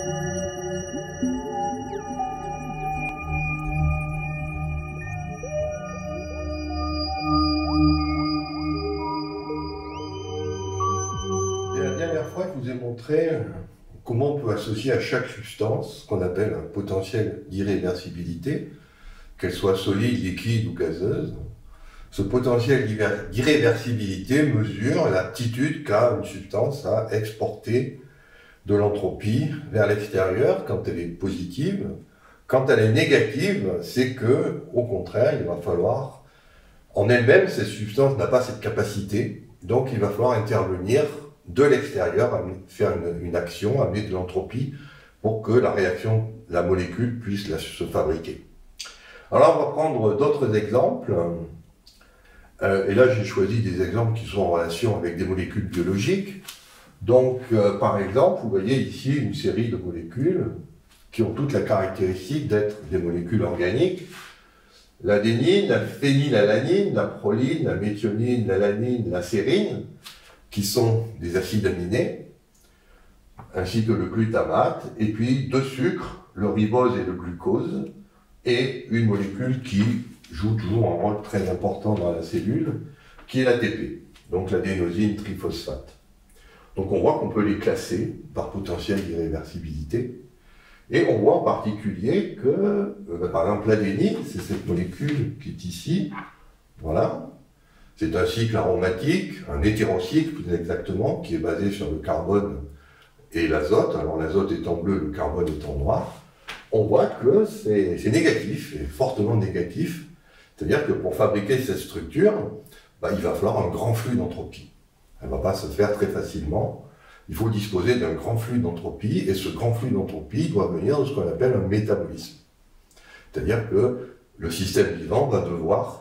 La dernière fois, je vous ai montré comment on peut associer à chaque substance ce qu'on appelle un potentiel d'irréversibilité, qu'elle soit solide, liquide ou gazeuse. Ce potentiel d'irréversibilité mesure l'aptitude qu'a une substance à exporter de l'entropie vers l'extérieur quand elle est positive. Quand elle est négative, c'est que, au contraire, il va falloir, en elle-même, cette substance n'a pas cette capacité, donc il va falloir intervenir de l'extérieur, faire une action, amener de l'entropie pour que la réaction, la molécule puisse se fabriquer. Alors on va prendre d'autres exemples. Et là, j'ai choisi des exemples qui sont en relation avec des molécules biologiques. Donc, par exemple, vous voyez ici une série de molécules qui ont toutes la caractéristique d'être des molécules organiques. L'adénine, la phénylalanine, la proline, la méthionine, l'alanine, la sérine, qui sont des acides aminés, ainsi que le glutamate, et puis deux sucres, le ribose et le glucose, et une molécule qui joue toujours un rôle très important dans la cellule, qui est l'ATP, donc l'adénosine triphosphate. Donc on voit qu'on peut les classer par potentiel d'irréversibilité, et on voit en particulier que, par exemple, l'adénine, c'est cette molécule qui est ici, voilà. C'est un cycle aromatique, un hétérocycle plus exactement, qui est basé sur le carbone et l'azote. Alors l'azote est en bleu, le carbone est en noir. On voit que c'est négatif, et fortement négatif. C'est-à-dire que pour fabriquer cette structure, il va falloir un grand flux d'entropie. Elle ne va pas se faire très facilement. Il faut disposer d'un grand flux d'entropie, et ce grand flux d'entropie doit venir de ce qu'on appelle un métabolisme. C'est-à-dire que le système vivant va devoir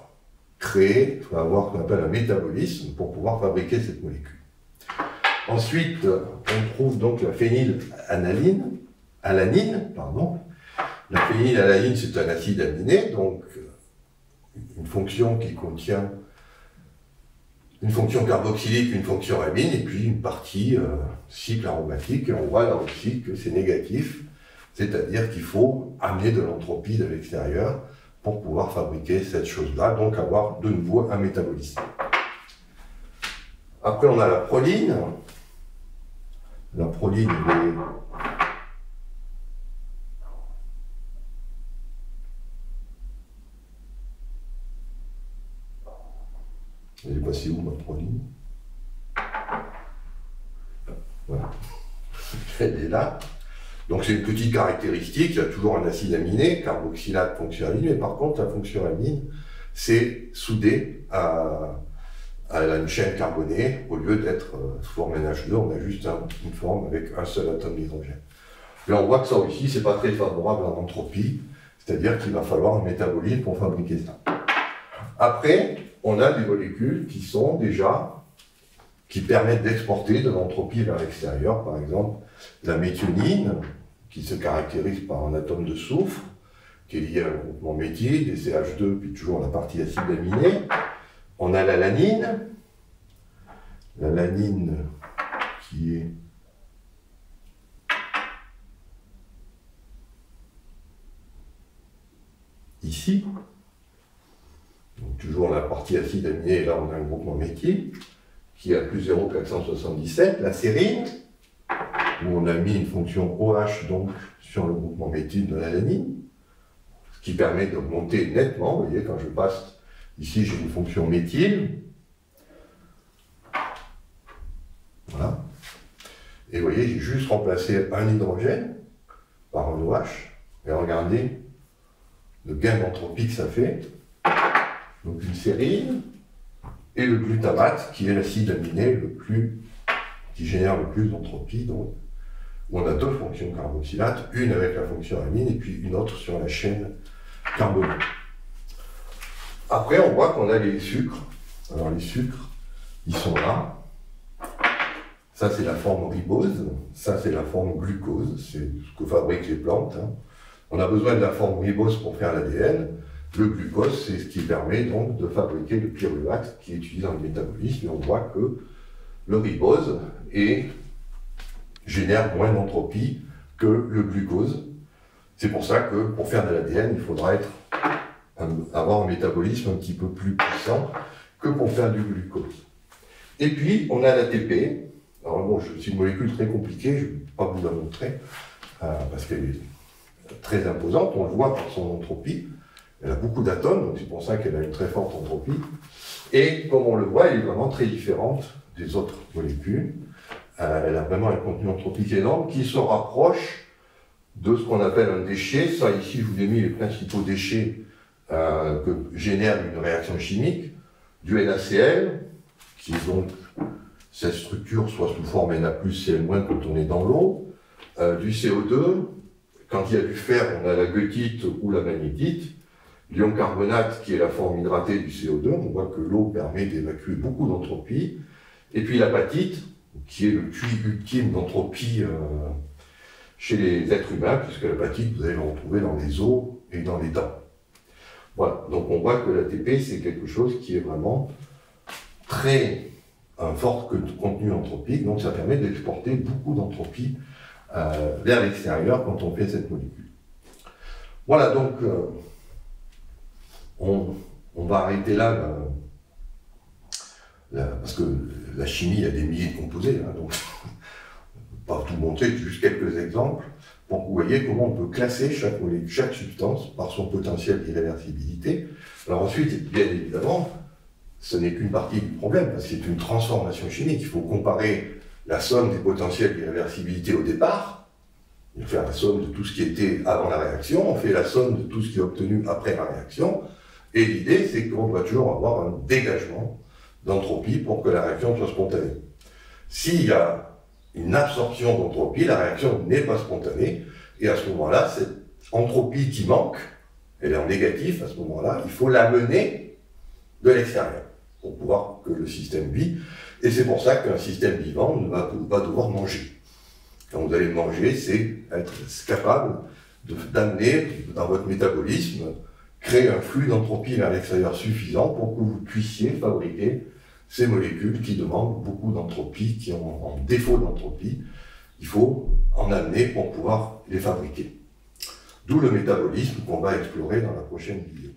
avoir ce qu'on appelle un métabolisme pour pouvoir fabriquer cette molécule. Ensuite, on trouve donc la phénylalanine. La phénylalanine, c'est un acide aminé, donc une fonction qui contient une fonction carboxylique, une fonction amine, et puis une partie cycle aromatique. Et on voit là aussi que c'est négatif, c'est-à-dire qu'il faut amener de l'entropie de l'extérieur pour pouvoir fabriquer cette chose-là, donc avoir de nouveau un métabolisme. Après, on a la proline. La proline, elle est passée où, ma proline? Voilà. Elle est là. Donc c'est une petite caractéristique, il y a toujours un acide aminé, carboxylate, fonction amine, mais par contre la fonction amine, c'est soudé à une chaîne carbonée, au lieu d'être sous forme NH2, on a juste une forme avec un seul atome d'hydrogène. Là on voit que ça aussi, c'est pas très favorable en entropie, c'est-à-dire qu'il va falloir un métabolisme pour fabriquer ça. Après, on a des molécules qui permettent d'exporter de l'entropie vers l'extérieur, par exemple la méthionine, qui se caractérise par un atome de soufre, qui est lié à un groupement méthyle, des CH2, puis toujours la partie acide aminée. On a l'alanine qui est ici. Donc toujours la partie acide aminé, et là on a un groupement méthyle, qui est à plus 0,477. La sérine, où on a mis une fonction OH donc sur le groupement méthyle de l'alanine, ce qui permet d'augmenter nettement. Vous voyez, quand je passe ici, j'ai une fonction méthyle. Voilà. Et vous voyez, j'ai juste remplacé un hydrogène par un OH. Et regardez le gain d'entropie que ça fait. Donc une sérine et le glutamate, qui est l'acide aminé qui génère le plus d'entropie. Donc on a deux fonctions carboxylates, une avec la fonction amine et puis une autre sur la chaîne carbonée. Après, on voit qu'on a les sucres. Alors les sucres, ils sont là. Ça, c'est la forme ribose. Ça, c'est la forme glucose. C'est ce que fabriquent les plantes. On a besoin de la forme ribose pour faire l'ADN. Le glucose, c'est ce qui permet donc de fabriquer le pyruvate qui est utilisé dans le métabolisme. Et on voit que le ribose génère moins d'entropie que le glucose. C'est pour ça que pour faire de l'ADN, il faudra avoir un métabolisme un petit peu plus puissant que pour faire du glucose. Et puis, on a l'ATP. Alors bon, c'est une molécule très compliquée, je ne vais pas vous la montrer, parce qu'elle est très imposante, on le voit par son entropie. Elle a beaucoup d'atomes, donc c'est pour ça qu'elle a une très forte entropie. Et comme on le voit, elle est vraiment très différente des autres molécules. Elle a vraiment un contenu anthropique énorme qui se rapproche de ce qu'on appelle un déchet. Ça, ici, je vous ai mis les principaux déchets que génère une réaction chimique. Du NaCl, qui est donc cette structure soit sous forme Na+, Cl- quand on est dans l'eau. Du CO2, quand il y a du fer, on a la goethite ou la magnétite. L'ion carbonate, qui est la forme hydratée du CO2, on voit que l'eau permet d'évacuer beaucoup d'entropie. Et puis l'apatite, qui est le puits ultime d'entropie chez les êtres humains, puisque l'apatite, vous allez le retrouver dans les os et dans les dents. Voilà, donc on voit que l'ATP, c'est quelque chose qui est vraiment très fort contenu anthropique, donc ça permet d'exporter beaucoup d'entropie vers l'extérieur quand on fait cette molécule. Voilà, donc on va arrêter là, parce que la chimie, il y a des milliers de composés, hein, donc pas tout montrer, juste quelques exemples, pour que vous voyez comment on peut classer chaque molécule, chaque substance par son potentiel d'irréversibilité. Alors ensuite, bien évidemment, ce n'est qu'une partie du problème, parce que c'est une transformation chimique. Il faut comparer la somme des potentiels d'irréversibilité au départ, on fait la somme de tout ce qui était avant la réaction, on fait la somme de tout ce qui est obtenu après la réaction, et l'idée, c'est qu'on doit toujours avoir un dégagement d'entropie pour que la réaction soit spontanée. S'il y a une absorption d'entropie, la réaction n'est pas spontanée, et à ce moment-là, cette entropie qui manque, elle est en négatif à ce moment-là, il faut l'amener de l'extérieur pour pouvoir que le système vit, et c'est pour ça qu'un système vivant ne va pas devoir manger. Quand vous allez manger, c'est être capable d'amener dans votre métabolisme, créer un flux d'entropie vers l'extérieur suffisant pour que vous puissiez fabriquer ces molécules qui demandent beaucoup d'entropie, qui ont un défaut d'entropie. Il faut en amener pour pouvoir les fabriquer. D'où le métabolisme qu'on va explorer dans la prochaine vidéo.